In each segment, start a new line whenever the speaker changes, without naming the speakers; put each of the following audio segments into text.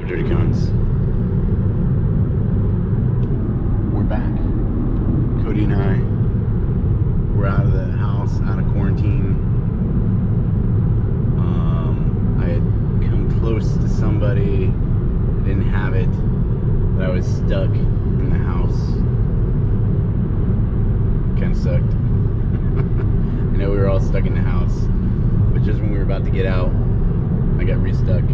up, Dirty Cons? We're back. Cody and I, we're out of the house, out of quarantine. I had come close to somebody. I didn't have it, but I was stuck in the house. Kind of sucked. I know we were all stuck in the house, but just when we were about to get out, I got restuck.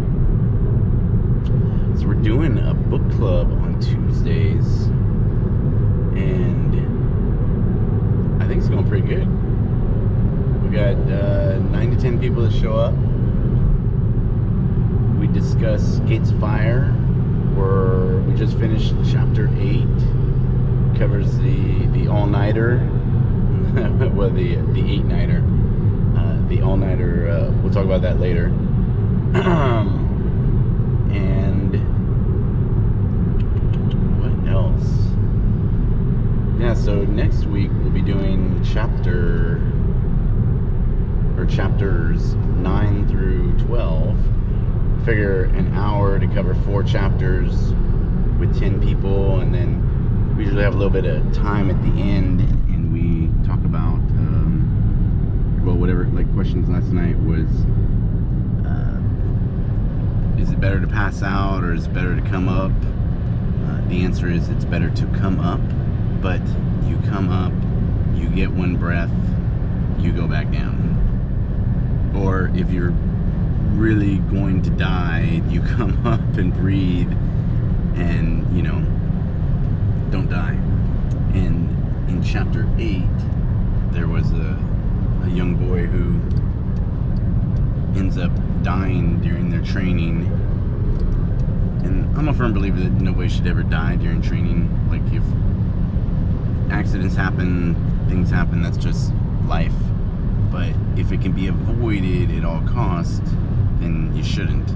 So we're doing a book club on Tuesdays, and I think it's going pretty good. We got 9 to 10 people that show up. We discuss Gates of Fire. We just finished chapter 8. Covers the all-nighter. Well, the 8-nighter. The all-nighter, we'll talk about that later. And what else? Yeah, so next week we'll be doing chapters 9 through 12. Figure an hour to cover 4 chapters with 10 people, and then we usually have a little bit of time at the end, and we talk about whatever. Like, questions last night was, is it better to pass out or is it better to come up? The answer is it's better to come up, but you come up, you get one breath, you go back down. Or if you're really going to die, you come up and breathe and, don't die. And in chapter 8, there was a young boy who ends up dying during their training. And I'm a firm believer that nobody should ever die during training. Like, if accidents happen, things happen, that's just life. But if it can be avoided at all costs, then you shouldn't.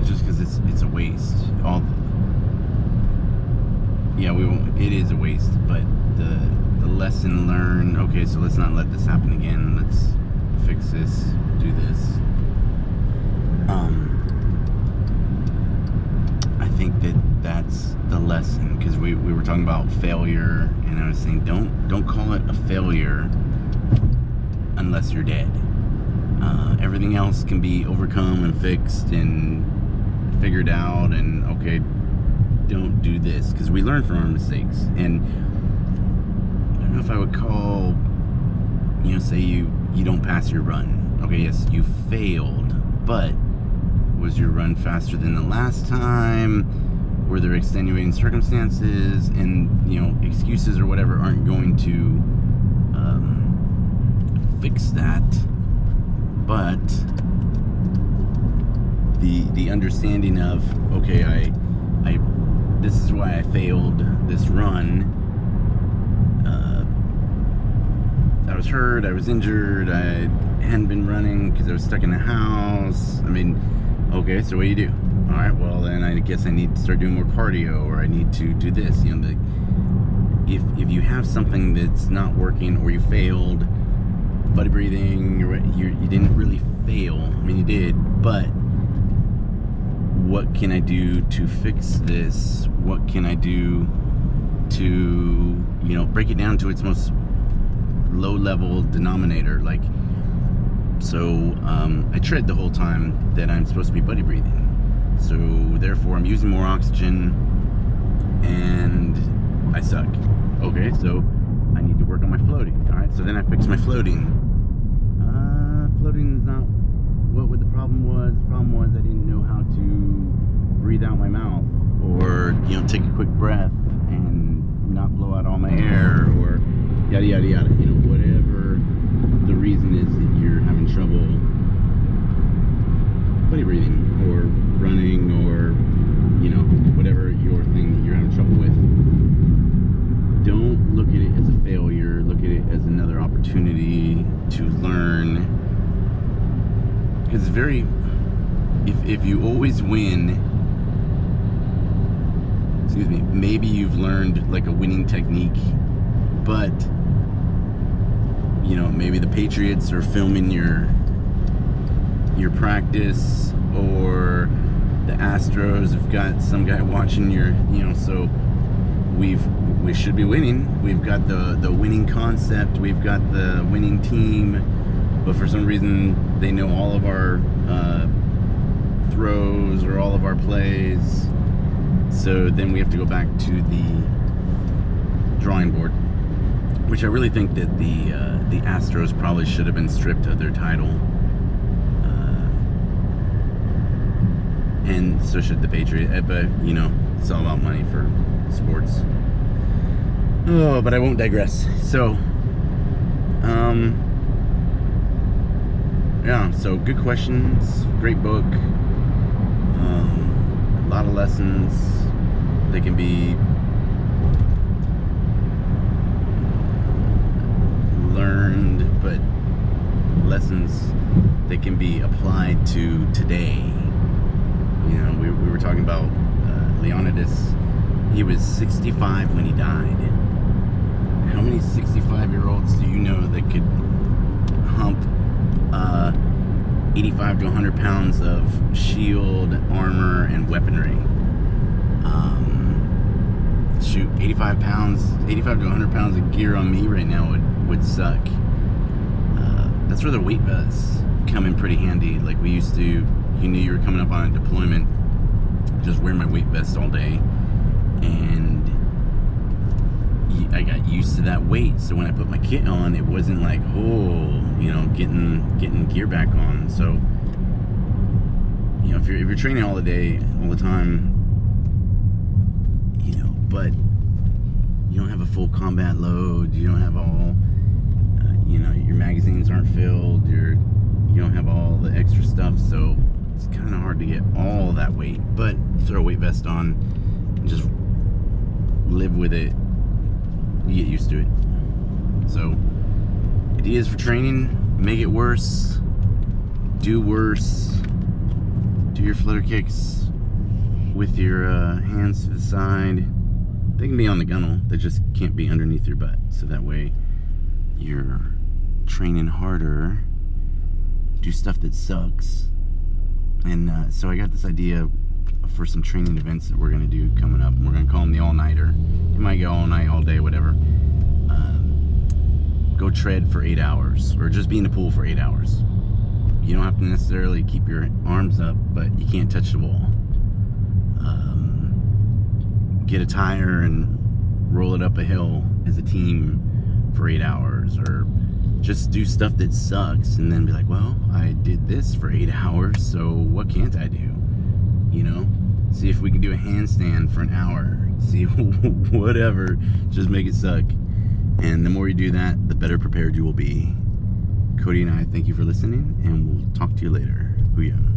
Just because it's a waste. It is a waste, but the lesson learned, okay, so let's not let this happen again. Let's fix this, do this. I think that's the lesson, because we were talking about failure, and I was saying don't call it a failure unless you're dead. Everything else can be overcome and fixed and figured out, and okay, don't do this, because we learn from our mistakes. And I don't know if I would call, say you don't pass your run. Okay, yes, you failed, but was your run faster than the last time? Were there extenuating circumstances? And excuses or whatever aren't going to fix that. But the understanding of, okay, I this is why I failed this run. I was hurt, I was injured, I hadn't been running because I was stuck in the house. Okay, so what do you do? All right, well, then I guess I need to start doing more cardio, or I need to do this. If you have something that's not working, or you failed, body breathing, you didn't really fail. You did, but what can I do to fix this? What can I do to, break it down to its most low-level denominator? I tread the whole time that I'm supposed to be buddy breathing. So therefore I'm using more oxygen and I suck. Okay, so I need to work on my floating. Alright, so then I fix my floating. Floating is not what the problem was. The problem was I didn't know how to breathe out my mouth, or take a quick breath and not blow out all my air, or yada yada yada. Whatever the reason is that you're having trouble buddy breathing or running, or whatever your thing that you're having trouble with. Don't look at it as a failure. Look at it as another opportunity to learn. Because if you always win, maybe you've learned like a winning technique, but maybe the Patriots are filming your your practice, or the Astros have got some guy watching your, so we should be winning. We've got the winning concept, we've got the winning team, but for some reason they know all of our throws or all of our plays. So then we have to go back to the drawing board, which I really think that the Astros probably should have been stripped of their title, and so should the Patriots. But it's all about money for sports. Oh, but I won't digress. So, yeah. So good questions, great book. A lot of lessons. They can be learned, but lessons that can be applied to today. We were talking about Leonidas. He was 65 when he died. How many 65-year-olds do you know that could hump 85 to 100 pounds of shield, armor, and weaponry? Shoot, 85 to 100 pounds of gear on me right now would suck. That's where the weight vests come in pretty handy. Like we used to, you knew you were coming up on a deployment, just wear my weight vest all day, and I got used to that weight. So when I put my kit on, it wasn't like, getting gear back on. So if you're training all the day, all the time, but you don't have a full combat load, you don't have all, your magazines aren't filled, you don't have all the extra stuff, so it's kind of hard to get all that weight. But throw a weight vest on and just live with it, you get used to it. So ideas for training: make it worse, do worse, do your flutter kicks with your hands to the side. They can be on the gunnel, they just can't be underneath your butt, so that way you're training harder. Do stuff that sucks. And so I got this idea for some training events that we're going to do coming up. We're going to call them the all-nighter. You might go all night, all day, whatever. Go tread for 8 hours, or just be in the pool for 8 hours. You don't have to necessarily keep your arms up, but you can't touch the wall. Get a tire and roll it up a hill as a team for 8 hours, or just do stuff that sucks and then be like, well, I did this for 8 hours, so what can't I do? See if we can do a handstand for an hour. See, whatever, just make it suck. And the more you do that, the better prepared you will be. Cody and I thank you for listening, and we'll talk to you later. Booyah.